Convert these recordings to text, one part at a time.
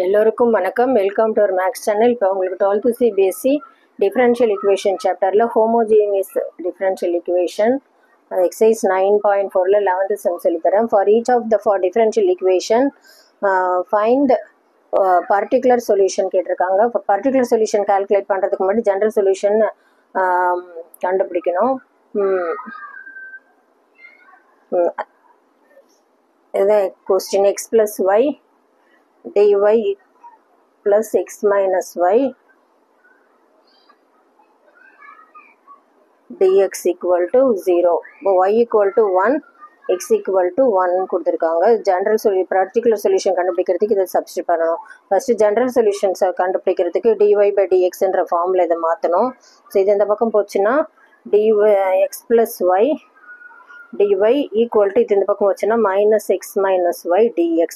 எல்லோருக்கும் வணக்கம். Welcome to our maths channel. இப்போ உங்களுக்கு 12th CBSE டிஃபரன்ஷியல் ஈக்குவேஷன் சாப்டரில் ஹோமோஜீனியஸ் டிஃபரன்ஷியல் ஈக்குவேஷன் எக்ஸசைஸ் 9.4ல் 11th சம் சொல்லித்தரேன். For each of the for differential equation find particular solution கேட்டிருக்காங்க. இப்போ பர்டிகுலர் சொல்யூஷன் கால்குலேட் பண்ணுறதுக்கு முன்னாடி ஜென்ரல் சொல்யூஷன் கண்டுபிடிக்கணும். இதுதான் question. x + y dy plus x minus y dx equal to 0. y equal to 1, x equal to 1 கொடுத்துருக்காங்க. General particular solution கண்டுபிடிக்கிறதுக்கு இதை substitute பண்ணணும். ஃபஸ்ட்டு ஜென்ரல் சொல்யூஷன்ஸை கண்டுபிடிக்கிறதுக்கு dy by dxன்ற ஃபார்மில் இதை மாற்றணும். ஸோ இது இந்த பக்கம் போச்சுன்னா x plus y dy equal to இது இந்த பக்கம் வச்சுன்னா minus x minus y dx.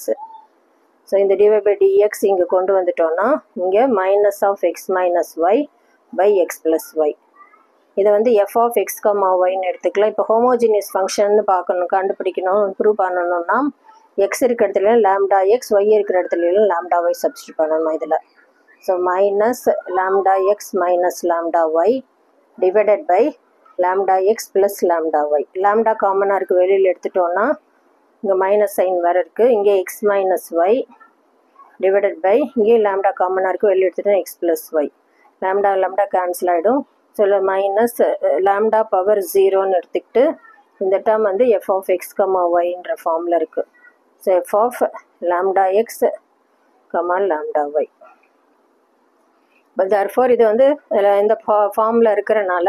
So இந்த dy by dx இங்கே கொண்டு வந்துட்டோன்னா இங்கே minus of x minus y by x plus y. இதை வந்து எஃப் ஆஃப் எக்ஸ் கமா ஒய்ன்னு எடுத்துக்கலாம். இப்போ ஹோமோஜினியஸ் ஃபங்க்ஷன் பார்க்கணும், கண்டுபிடிக்கணும், இம்ப்ரூவ் பண்ணணும்னா எக்ஸ் இருக்கிற இடத்துல லாம்டா எக்ஸ், ஒய் இருக்கிற இடத்துல லாம்டா ஒய் சப்ஸ்டிட் பண்ணணும் இதில். So minus lambda x minus lambda y divided by lambda x plus lambda y. Lambda காமனாக இருக்குது, வெளியில் எடுத்துட்டோன்னா இங்கே மைனஸ் சைன் வேறு இருக்குது. இங்கே x minus y divided by இங்கே லாம்டா காமனாக இருக்குது, வெளியே எடுத்துகிட்டோம் x plus y. Lambda lambda cancel ஆகிடும். ஸோ மைனஸ் லாம்டா பவர் 0ன்னு எடுத்துக்கிட்டு இந்த டேர்ம் வந்து எஃப் ஆஃப் எக்ஸ் கமா ஒய்ன்ற ஃபார்மில் இருக்குது. So f of lambda x comma lambda y. But therefore இது வந்து இந்த ஃபார்மில் இருக்கிறனால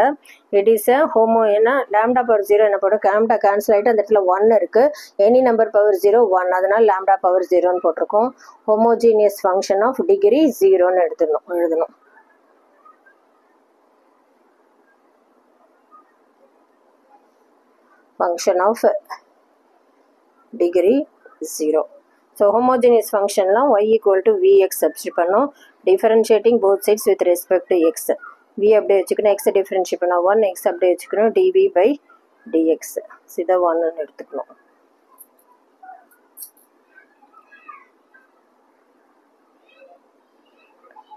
இட் இஸ் அ ஹோமோ. ஏன்னா லாம்டா பவர் 0 என்ன போடும், லாம்டா கேன்சல் ஆகிட்டு அந்த இடத்துல 1 இருக்குது. எனி நம்பர் பவர் 0 1, அதனால் லாம்டா பவர் 0ன்னு போட்டிருக்கோம். ஹோமோஜீனியஸ் ஃபங்க்ஷன் ஆஃப் டிகிரி 0ன்னு எழுதணும். Function of degree 0. So homogeneous ஃபங்க்ஷன்லாம் y equal to vx substitute பண்ணோம். Differentiating both sides with respect to x. v அப்படியே வச்சுக்கணும், எக்ஸை டிஃபரன்ஷியேட் பண்ணால் 1, எக்ஸ் அப்படியே வச்சுக்கணும், dv பை dx. இதை 1ன்னு எடுத்துக்கணும்.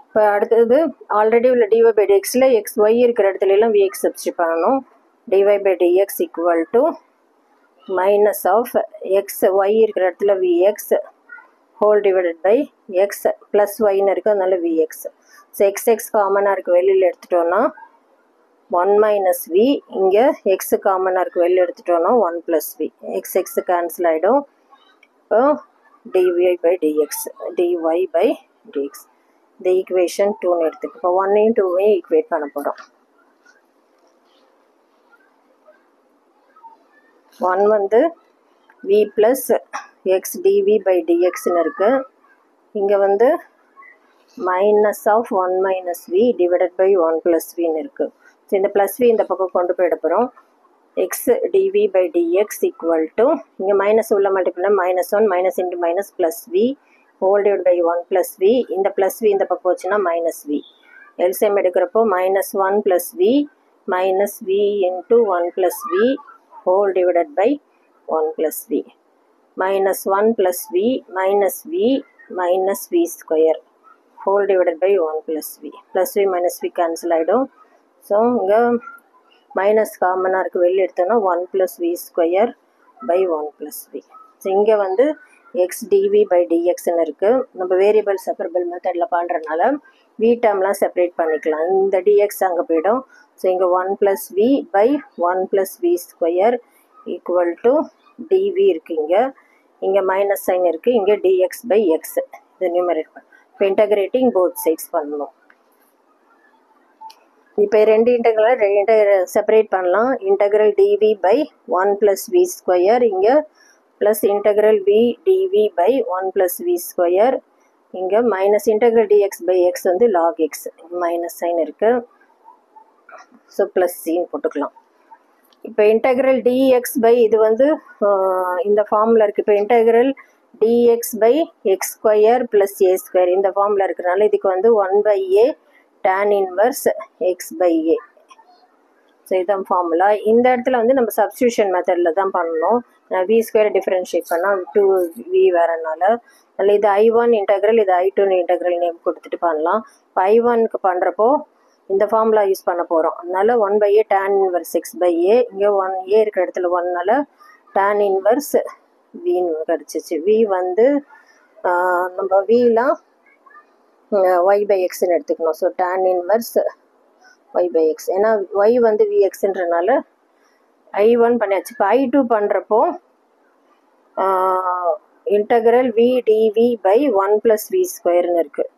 இப்போ அடுத்தது ஆல்ரெடி உள்ள dy by dxல எக்ஸ் ஒய் இருக்கிற இடத்துலலாம் vx சப்ஸ்டிட் பண்ணணும். dy by dx equal to minus of x y இருக்கிற இடத்துல vx whole divided by x plus ஒய்ன்னு இருக்குது, அதனால vx. ஸோ எக்ஸ் காமனாக இருக்குது, வெளியில் எடுத்துட்டோன்னா 1 மைனஸ் வி. இங்கே எக்ஸு காமனாக இருக்குது, வெளியில் எடுத்துட்டோன்னா 1 ப்ளஸ் வி. எக்ஸ் கேன்சல் ஆகிடும். இப்போ dv by dx dy by dx. இந்த ஈக்குவேஷன் 2ன்னு எடுத்துக்கு. இப்போ 1ஐயும் 2ஐயும் ஈக்குவேட் பண்ண போகிறோம். 1 வந்து v plus x dv by டிஎக்ஸ்ன்னு இருக்குது. இங்கே வந்து minus of 1 minus v divided by 1 plus வின்னு இருக்குது. ஸோ இந்த ப்ளஸ் வி இந்த பக்கம் கொண்டு போய் எடுப்புகிறோம். X dv by dx equal to இங்கே மைனஸ் உள்ள multiple minus 1 minus into minus plus v whole divide by 1 plus v. இந்த ப்ளஸ் வி இந்த பக்கம் வச்சுன்னா மைனஸ் வி. எல்சிஎம் எடுக்கிறப்போ minus 1 plus v minus we into 1 plus v whole divided by 1 plus v minus 1 plus v minus v square whole divided by 1 plus v minus v cancel ஆகிடும். So இங்கே minus காமனாக இருக்குது, வெளியே எடுத்தோன்னா 1 plus v square by 1 plus v. So இங்கே வந்து X dv by டிஎக்ஸ்ன்னு இருக்குது. நம்ம வேரியபிள் செப்பரபிள் மெத்தடில் பண்ணுறதுனால v டேர்ம்லாம் செப்பரேட் பண்ணிக்கலாம். இந்த dx அங்கே போய்டும். ஸோ இங்கே 1 plus v by 1 plus v square equal to dv இருக்குது. இங்கே மைனஸ் சைன் இருக்குது, இங்கே டிஎக்ஸ் பை எக்ஸ். இது நியூமரேட் பண்ண இப்போ இன்டகிரேட்டிங் போத் சைட்ஸ் பண்ணணும். இப்போ ரெண்டு இன்டகிரல் செப்பரேட் பண்ணலாம். Integral dv by 1 plus v square இங்கே plus integral v dv by 1 plus v square. இங்கே minus integral dx by x வந்து லாக் எக்ஸ், மைனஸ் சைன் இருக்குது. ஸோ ப்ளஸ் சின்னு போட்டுக்கலாம். இப்போ இன்டகிரல் டிஎக்ஸ் பை இது வந்து இந்த ஃபார்மில் இருக்குது. இப்போ integral dx by x square plus a square இந்த ஃபார்மில் இருக்கிறனால இதுக்கு வந்து 1 by a tan inverse x by a. So இதுதான் ஃபார்முலா. இந்த இடத்துல வந்து நம்ம சப்ஸ்டியூஷன் மெத்தடில் தான் பண்ணணும். நான் v ஸ்கொயர் டிஃபரன்ஷியேட் பண்ணால் 2v வரனால அதில் இது i1 இன்டெக்ரல் இது i2 இன்டெக்ரல் நேம் கொடுத்துட்டு பண்ணலாம். இப்போ i1க்கு பண்ணுறப்போ இந்த ஃபார்முலா யூஸ் பண்ண போகிறோம். அதனால 1/a tan inverse x/a இங்கே 1a இருக்கிற இடத்துல 1னால tan inverse vன்னு கிடச்சிச்சு. v வந்து நம்ம vலாம் y/xன்னு எடுத்துக்கணும். ஸோ tan inverse y/x ஏன்னா y வந்து vxன்றனால i1 பண்ணியாச்சு. இப்போ i2 பண்ணுறப்போ integral v dv by 1 plus v ஸ்கொயர்னு இருக்குது.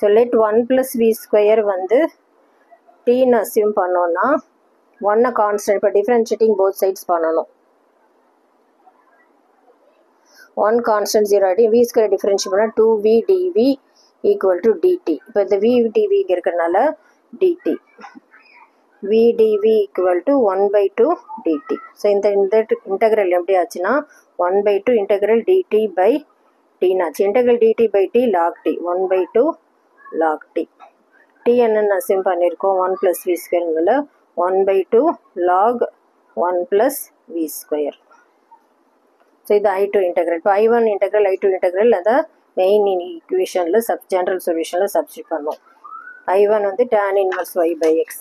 So let 1 plus v square வந்து டீன்னு அசியூம் பண்ணோன்னா 1 கான்ஸ்டன்ட். இப்போ டிஃப்ரென்ஷியேட்டிங் போத் சைட்ஸ் பண்ணணும். 1 கான்ஸ்டன்ட் 0 ஆகிட்டு v ஸ்கொயர் டிஃப்ரென்ஷியேட் பண்ணால் 2v dv equal to dt. இப்போ இந்த v dv இங்கே இருக்கிறனால dt v dv equal to 1/2 dt. So இந்த இன்டெக்ரல் எப்படி ஆச்சுன்னா 1/2 integral dt by t notch. Integral dt by t log t 1/2 log t. t என்னன்னு assume பண்ணியிருக்கோம் 1 plus v ஸ்கொயர்னால 1/2 log 1 plus v square. So இது i2 integral. இப்போ i1 integral i2 integral அதை main ஈக்குவேஷனில் general சொல்யூஷனில் substitute பண்ணுவோம். i1 வந்து tan inverse y/x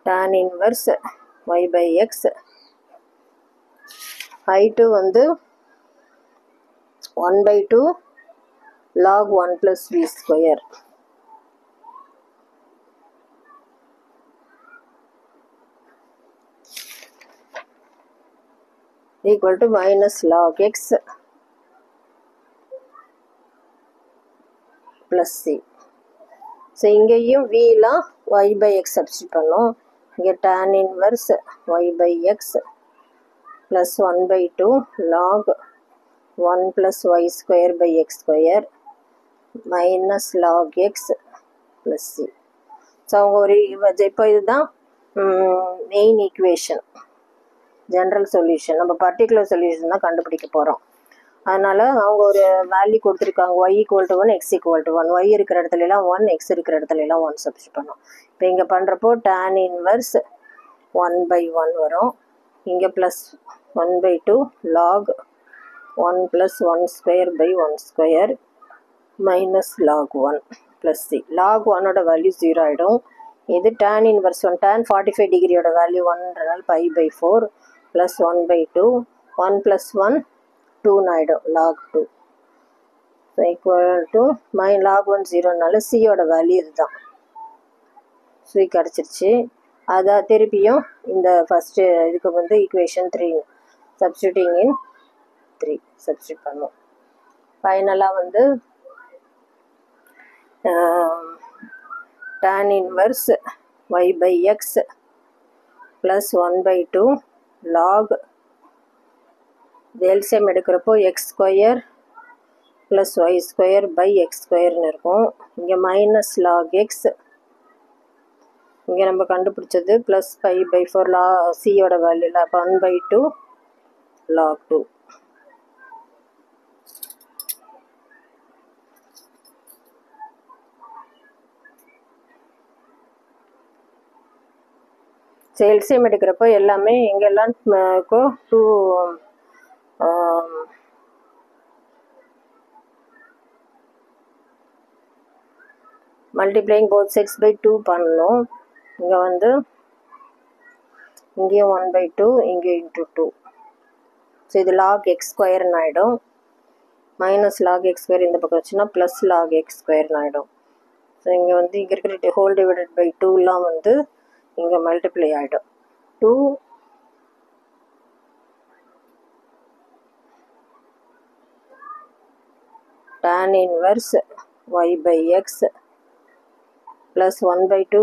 tan inverse y/x. i2 வந்து 1/2 log 1 plus v square equal to minus log x plus c. So இங்கேயும் vலாம் y/x substitute பண்ணோம். இங்கே tan inverse y/x plus 1/2 log 1 plus y square by x square minus log x plus c. So அவங்க ஒரு இப்போ இதுதான் main equation general solution. நம்ம particular solution தான் கண்டுபிடிக்க போகிறோம். அதனால் அவங்க ஒரு வேல்யூ கொடுத்துருக்காங்க y = 1 x = 1. y இருக்கிற இடத்துலலாம் 1 x இருக்கிற இடத்துலலாம் 1 சப்ஸ்டிட் பண்ணோம். இப்போ இங்கே பண்ணுறப்போ tan inverse 1/1 வரும். இங்கே plus 1/2 log 1 plus 1 square by 1 square minus log 1 plus c. log 1ஓட வேல்யூ 0 ஆகிடும். இது tan inverse 1 tan 45 டிகிரியோட வேல்யூ 1ன்றனால π/4 plus 1/2 1 plus 1 2 ஆகிடும் log 2. So equal to log 1 0னால சியோட வேல்யூ இதுதான். ஸோ கிடச்சிருச்சு. அதை திருப்பியும் இந்த ஃபஸ்ட்டு இதுக்கு வந்து ஈக்குவேஷன் 3 சப்ஸ்டியூட்டிங் இன் 3 சப்ஸ்டியூட் பண்ணுவோம். ஃபைனலாக வந்து tan inverse y/x plus 1/2 log LCM எடுக்கிறப்போ x square plus y square by x ஸ்கொயர்னு இருக்கும். இங்கே மைனஸ் லாக் எக்ஸ், இங்கே நம்ம கண்டுபிடிச்சது ப்ளஸ் 5/4 சியோட வேல்யூவில் 1/2 log 2. ஸோ எல்சிஎம் எடுக்கிறப்போ எல்லாமே எங்கெல்லாம் இருக்கோ 2 மல்டிப்ளைங் போத் சைட்ஸ் பை 2 பண்ணணும். இங்கே வந்து இங்கேயும் 1/2 இங்கேயும் இன்ட்டு 2. ஸோ இது லாக் எக்ஸ் ஸ்கொயர்னு ஆகிடும். மைனஸ் லாக் எக்ஸ் ஸ்கொயர் இந்த பக்கம் வச்சுன்னா ப்ளஸ் லாக் எக்ஸ் ஸ்கொயர்னு ஆகிடும். ஸோ இங்கே வந்து இங்கே இருக்கிற ஹோல் டிவைடட் பை 2லாம் வந்து இங்கே மல்டிப்ளை ஆகிடும். 2 tan inverse y/x plus 1/2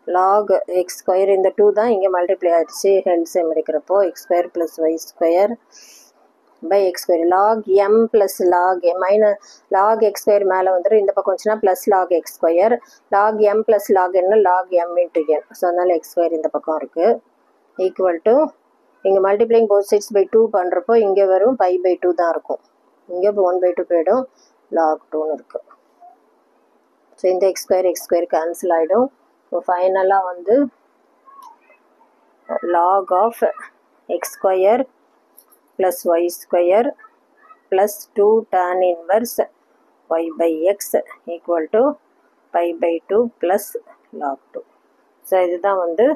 log x square. இந்த 2 தான் இங்கே மல்டிப்ளை ஆகிடுச்சு. எல்சிஎம் எடுக்கிறப்போ x square plus y square by x square log m plus log log x square மேலே வந்துடும். இந்த பக்கம் வச்சுன்னா plus log x square log m plus log என்ன log m into n. So அதனால் எக்ஸ் ஸ்கொயர் இந்த பக்கம் இருக்குது ஈக்குவல் டு இங்கே மல்டிப்ளைங் போத் சைட்ஸ் பை 2 பண்ணுறப்போ இங்கே வரும் π/2 தான் இருக்கும். இங்கே 1/2 போய்டும் லாக் 2ன்னு இருக்குது. ஸோ இந்த எக்ஸ் ஸ்கொயர் கேன்சல் ஆகிடும். ஸோ ஃபைனலாக வந்து log of x square plus y square plus 2 tan inverse y by x equal to pi by 2 plus log 2. So இதுதான் வந்து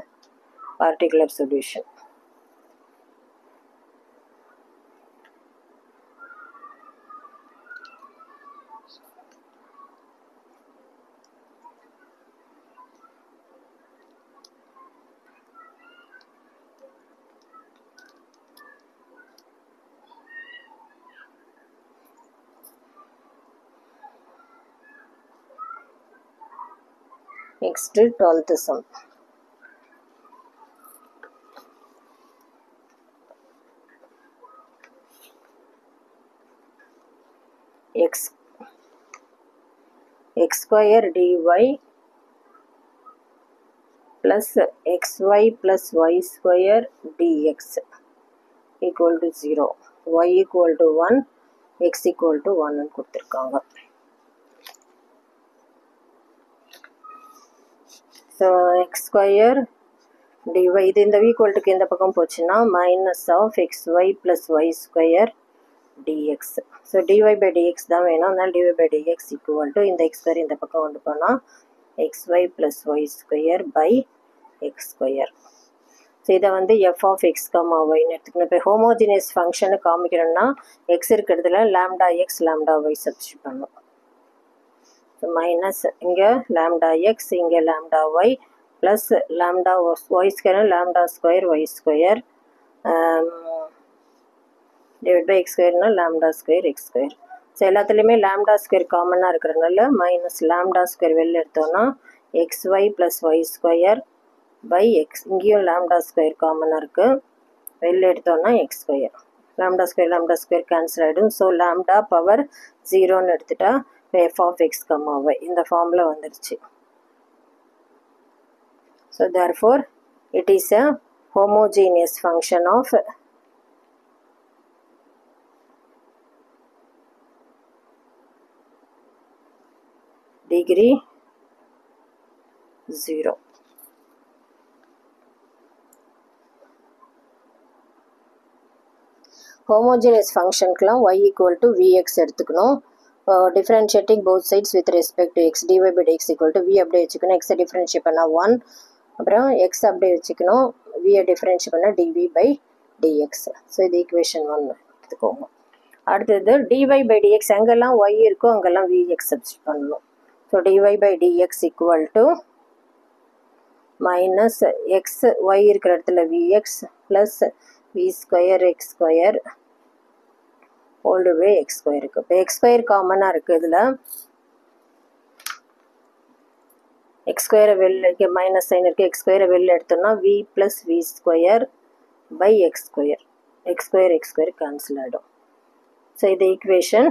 particular solution. Next 12th sum. x square dy plus xy plus y square dx equal to 0, y equal to 1, x equal to 1 கொடுத்திருக்காங்க. So x square dy இது இந்த equal to இந்த பக்கம் போச்சுன்னா minus of xy plus y square dx. So dy by dx தான் வேணும். அதனால் dy by dx equal to இந்த x square இந்த பக்கம் கொண்டு போனால் xy plus y square by x square. So இதை வந்து f of x, yன்னு எடுத்துக்கணும். இப்போ ஹோமோஜினியஸ் ஃபங்க்ஷனை காமிக்கணும்னா x இருக்கிறதுல lambda x lambda y substitute பண்ணணும். ஸோ மைனஸ் இங்கே லாம்டா எக்ஸ் இங்கே lambda y plus lambda y square lambda square y square divide by x ஸ்கொயர்னால் lambda square x square. So எல்லாத்துலேயுமே லாம்டா ஸ்கொயர் காமனாக இருக்கிறதுனால மைனஸ் லாம்டா ஸ்கொயர் வெளில எடுத்தோன்னா x y plus y square by x. இங்கேயும் lambda square காமனாக இருக்குது, வெளில எடுத்தோன்னா x square. Lambda square cancel ஆகிடும். ஸோ லாம்டா பவர் 0ன்னு எடுத்துட்டா எஃப் ஆஃப் எக்ஸ் ஒய் இந்த ஃபார்மில் வந்துடுச்சு. So therefore it is a homogeneous function of degree 0. homogeneous functionக்குலாம் y equal to vx எடுத்துக்கணும். differentiating both sides with respect to x dy by dx equal to v அப்படியே வச்சுக்கணும். x differentiate பண்ணால் 1, அப்புறம் x அப்படியே வச்சுக்கணும், v differentiate பண்ணால் dv by dx. So இது equation 1 எடுத்துக்கோங்க. அடுத்தது dy by dx எங்கெல்லாம் y இருக்கோ அங்கெல்லாம் vx சப்ஸ்டியூட் பண்ணணும். So dy by dx equal to minus x y இருக்கிற இடத்துல vx plus v square x square whole by x square இருக்குது. இப்போ எக்ஸ் ஸ்கொயர் காமனாக இருக்குது. இதில் எக்ஸ் ஸ்கொயரை வெளில இங்கே மைனஸ் சைன் இருக்குது, எக்ஸ் ஸ்கொயரை வெளில எடுத்தோம்னா v plus v square by x square. X square cancel ஆகிடும். ஸோ இது ஈக்குவேஷன்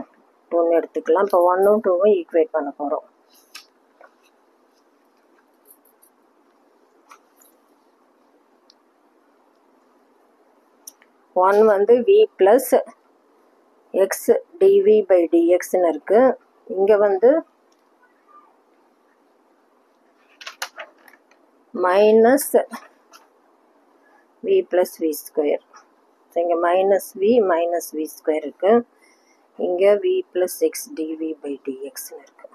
2 எடுத்துக்கலாம். இப்போ 1ம் 2ம் ஈக்குவேட் பண்ண போகிறோம். ஒன் வந்து v plus x dv by டிஎக்ஸ்ன்னு இருக்குது. இங்கே வந்து minus v plus v square. So இங்கே மைனஸ் v ஸ்கொயர் இருக்குது. இங்கே v plus x dv by டிஎக்ஸ்ன்னு இருக்குது.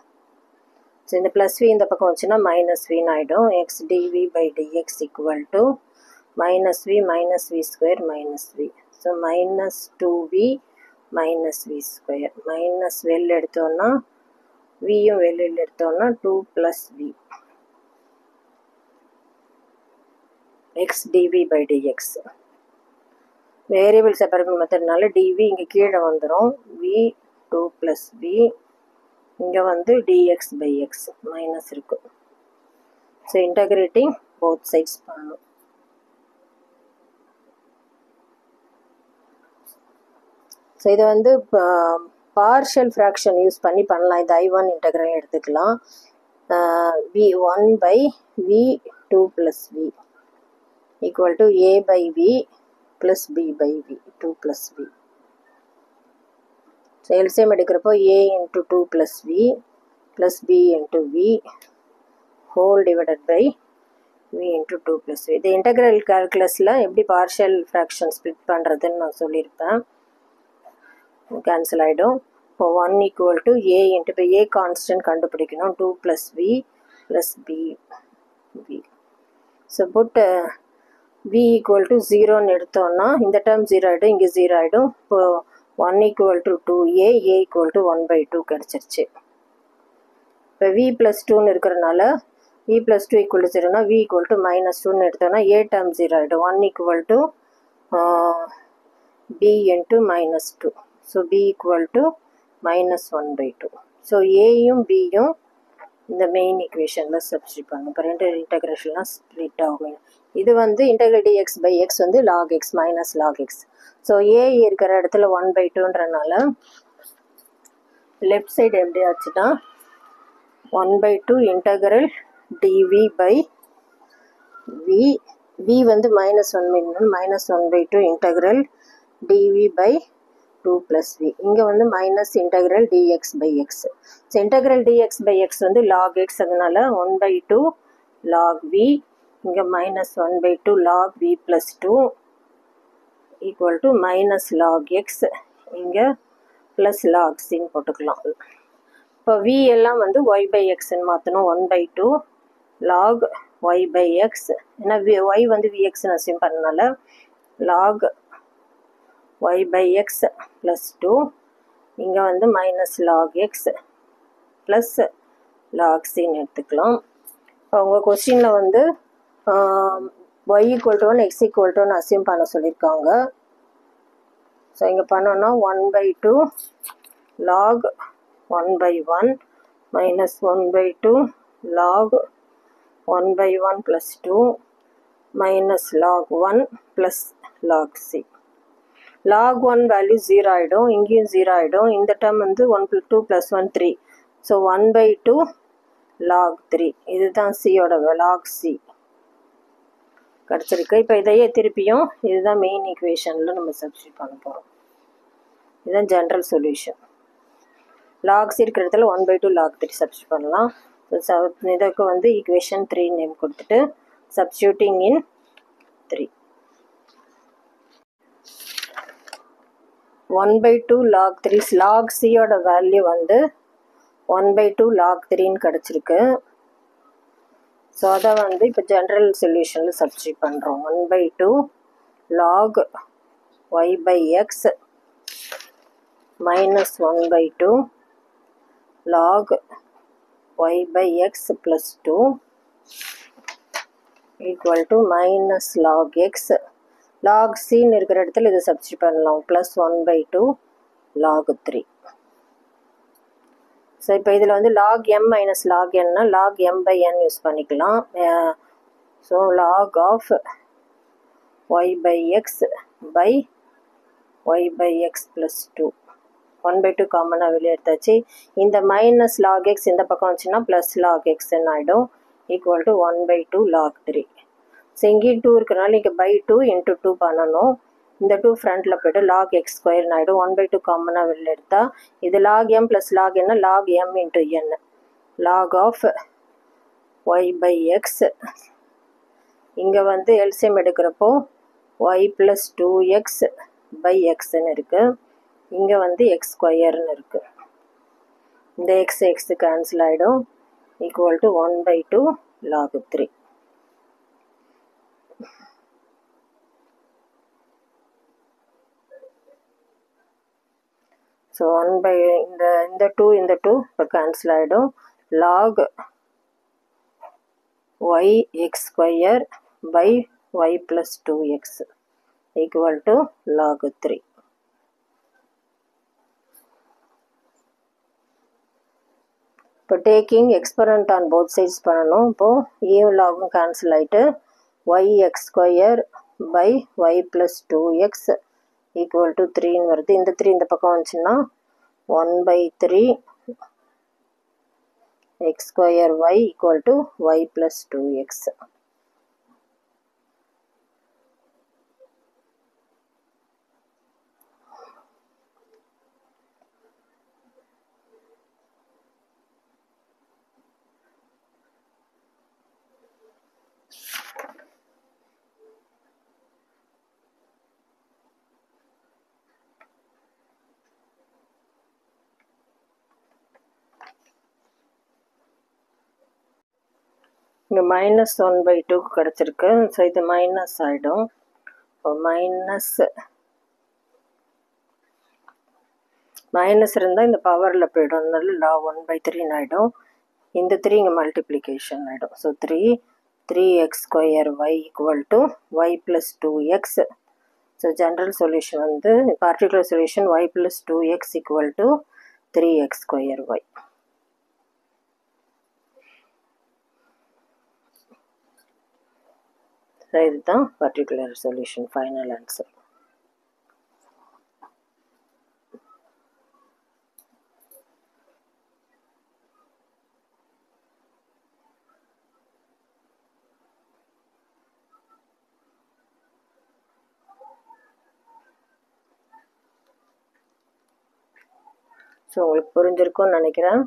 ஸோ இந்த ப்ளஸ் v இந்த பக்கம் வச்சுன்னா மைனஸ் வின்னு ஆகிடும். X dv by dx equal to minus v square minus v. So minus 2v minus v square. Minus வெளில எடுத்தோன்னா வியும் வெளியில் எடுத்தோன்னா 2 plus v x dv by dx. Variable separable மெத்தட்னால dv இங்கே கீழே வந்துடும். v 2 ப்ளஸ் v இங்கே வந்து dx பை எக்ஸ் மைனஸ் இருக்குது. ஸோ இன்டகிரேட்டிங் போத் சைட்ஸ் பண்ணணும். ஸோ இதை வந்து பார்ஷியல் ஃப்ராக்ஷன் யூஸ் பண்ணி பண்ணலாம். இது I1 இன்டகிரல் எடுத்துக்கலாம். v1 by v2 plus v equal to a by v plus b by v 2 plus v. So LCM எடுக்கிறப்போ a into 2 plus v plus b into v whole divided by v into 2 plus v. இது integral calculusல எப்படி partial fraction split பண்ணுறதுன்னு நான் சொல்லியிருப்பேன். Cancel ஆகிடும். இப்போ 1 equal to a into இப்போ a constant கண்டுபிடிக்கணும். 2 plus v plus b v. So put v equal to 0ன்னு எடுத்தோம்னா இந்த டேர்ம் 0 ஆகிடும், இங்கே 0 ஆகிடும். இப்போ 1 equal to 2a, a equal to 1/2 கிடச்சிருச்சு. இப்போ v plus 2ன்னு இருக்கிறனால v plus 2 equal to 0னா v equal to minus 2ன்னு எடுத்தோம்னா a term 0 ஆகிடும். 1 equal to b into minus 2. So b equal to minus 1/2. So aயும் bயும் இந்த மெயின் ஈக்குவேஷனில் சப்ஸ்டிட் பண்ணும். இப்போ ரெண்டு இன்டெக்ரேஷன்லாம் ஸ்ப்ளிட் ஆகும். இது வந்து இன்டெக்ரல் dx by x வந்து log x minus log x. So a இருக்கிற இடத்துல 1/2ன்றனால லெஃப்ட் சைடு எப்படி ஆச்சுன்னா 1/2 integral dv by v. v வந்து -1 மீன் -1/2 integral dv by 2 plus v. இங்கே வந்து minus integral dx by x. So integral dx by x வந்து log x, அதனால 1/2 log v, இங்கே -1/2 log v plus 2 equal to minus log x, இங்கே plus log c போட்டுக்கலாம். இப்போ v எல்லாம் வந்து y by xன்னு மாற்றணும். 1/2 log y by x, ஏன்னா y வந்து vxன்னு அசியூம் பண்ணனால log y by x plus 2, இங்கே வந்து minus log x plus log cன்னு எடுத்துக்கலாம். இப்போ உங்கள் கொஸ்டினில் வந்து y equal to 1 x equal to 1 assume பண்ண சொல்லியிருக்காங்க. ஸோ இங்கே பண்ணோன்னா 1/2 log 1/1 minus 1/2 log 1/1 plus 2 minus log 1 plus log c. log 1 value 0 ஆகிடும், இங்கேயும் 0 ஆகிடும். இந்த டேர்ம் வந்து 2 plus 1 3. ஸோ 1/2 log 3, இதுதான் சியோட log c கிடச்சிருக்கு. இப்போ இதையே திருப்பியும் இதுதான் மெயின் ஈக்குவேஷனில் நம்ம சப்ஸ்டிட் பண்ண போகிறோம். இதுதான் ஜென்ரல் சொல்யூஷன். log c இருக்கிற இடத்துல 1/2 log 3 சப்ஸ்டிட் பண்ணலாம். இதுக்கு வந்து ஈக்குவேஷன் 3 நேம் கொடுத்துட்டு சப்ஸ்டியூட்டிங் இன் 3. 1/2 log 3 log c யோட வேல்யூ வந்து 1/2 log 3ன்னு கிடச்சிருக்கு. ஸோ அதை வந்து இப்போ ஜென்ரல் சொல்யூஷனில் சப்ஸ்டிட் பண்ணுறோம். 1/2 log y by x minus 1/2 log y by x plus 2 equal to minus log x. log cன்னு இருக்கிற இடத்துல இதை சப்ஸ்டிட் பண்ணலாம். plus 1/2 log 3. ஸோ இப்போ இதில் வந்து log m minus log nனா log m by n use பண்ணிக்கலாம். So log of y by x by y by x plus 2. 1/2 காமனாக வெளியே எடுத்தாச்சு. இந்த மைனஸ் log x இந்த பக்கம் வந்துச்சுன்னா ப்ளஸ் log xன்னு ஆகிடும். Equal to 1/2 log 3. ஸோ இங்கேயும் 2 இருக்கிறனால இங்கே by 2 into 2 பண்ணணும். இந்த 2 ஃப்ரண்ட்டில் போய்ட்டு log x ஸ்கொயர்னு ஆகிடும். 1/2 காமனாக வெளியில் எடுத்தால் இது log m plus log n log m into n. log of y by x, இங்கே வந்து எல்சிஎம் எடுக்கிறப்போ y plus 2x by xன்னு இருக்குது. இங்கே வந்து x ஸ்கொயர்னு இருக்குது. இந்த x கேன்சல் ஆகிடும். Equal to 1/2 log 3. ஸோ இந்த 2 இப்போ கேன்சல் ஆகிடும். log y x ஸ்கொயர் by y plus 2x equal to log 3. இப்போ taking exponent on both sides பண்ணணும். இப்போது ஈவ் லாகும் கேன்சல் ஆகிட்டு y x ஸ்கொயர் by y plus 2x equal to 3ன்னு வருது. இந்த 3 இந்த பக்கம் வந்துச்சுன்னா 1/3 x square y equal to y plus 2x. இங்கே -1/2 கிடச்சிருக்கு. ஸோ இது மைனஸ் ஆகிடும். மைனஸ் இருந்தால் இந்த பவரில் போய்டும். அதனால log 1/3 ஆகிடும். இந்த 3 இங்கே மல்டிப்ளிகேஷன் ஆகிடும். So 3x² y = y + 2x. So general solution வந்து particular solution y + 2x = 3x²y. So இதுதான் particular solution, final answer. So உங்களுக்கு புரிஞ்சிருக்கும்னு நினைக்கிறேன்.